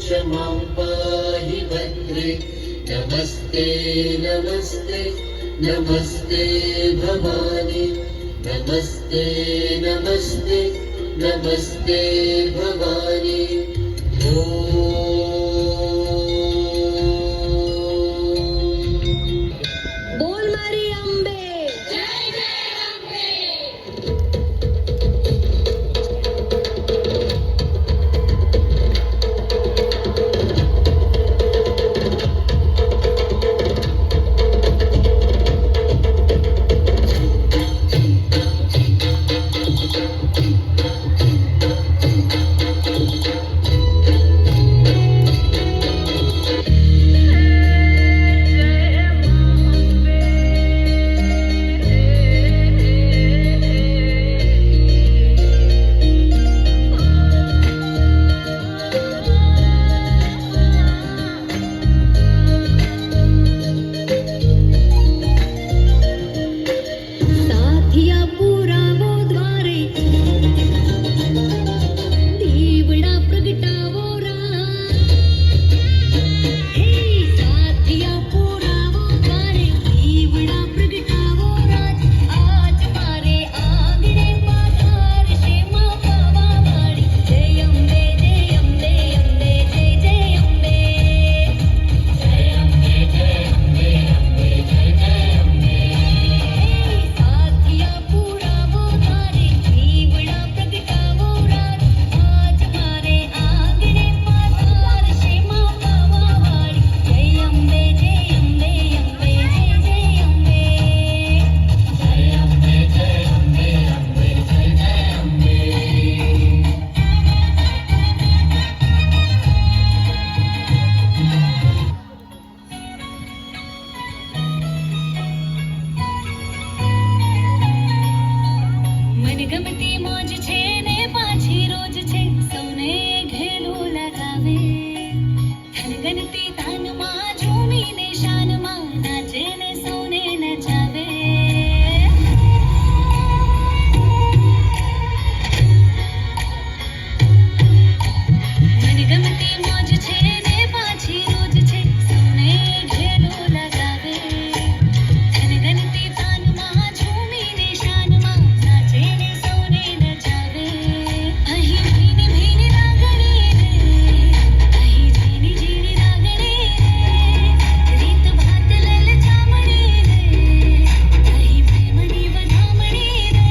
क्षमां पाहि भद्रे नमस्ते नमस्ते नमस्ते भवानी नमस्ते नमस्ते नमस्ते भवानी बोल मारी अंबे जय जय अंबे। ગમતી મોજ છે ને પાછી રોજ છે સૌને ઘેલું લગાવે ધનગનતી તાનમાં ઝૂમીને શાનમાં નાચે ને સૌને નચાવે મનગમતી મોજ છે ને પાછી રોજ છે સૌને ઘેલું લગાવે ધનગનતી તાનમાં ઝૂમીને શાનમાં નાચે ને સૌને નચાવે અહીં ભીની ભીની લાગણી રે અહીં ઝીણી ઝીણી લાગણી રે રીત ભાત લલચામણી રે અહીં પ્રેમની વધામણી રે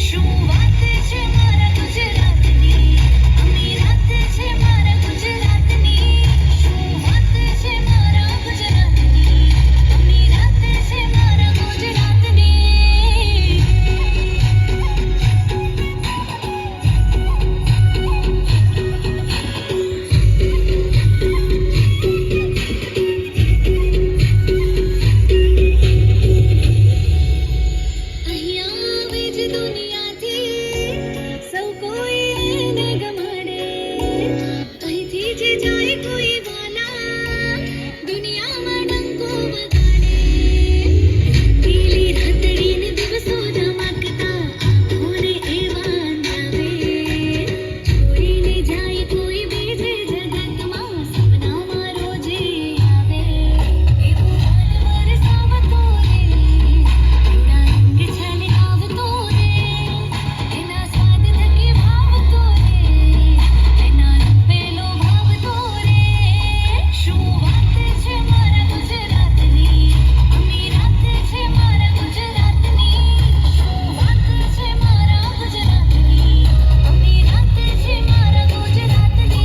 શું વાત છે મારા ગુજરાતની અમીરાત છે મારા ગુજરાતની શું વાત છે મારા ગુજરાતની અમીરાત છે મારા ગુજરાતની અહીંયા આવે જ દુનિયાથી સૌ કોઈ એને ગમાડે અહીંથી જે જાય કોઈ વાલા દુનિયામાં ડંકો વગાડે પીલી રાતડીને દિવસો ધમાકતા આંખોને એવા અંધાવે છોડીને જાય કોઈ બીજે જગતમાં સપનામાં રોજે આવે એવો હાલ વરસાવતો રે એના રંગ છલકાવતો રે એના સ્વાદ થકી ભાવતો રે એના રૂપે લોભાવતો રે શું વાત છે મારા ગુજરાતની અમીરાત છે મારા ગુજરાતની શું વાત છે મારા ગુજરાતની અમીરાત છે મારા ગુજરાતની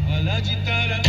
Ala jitara,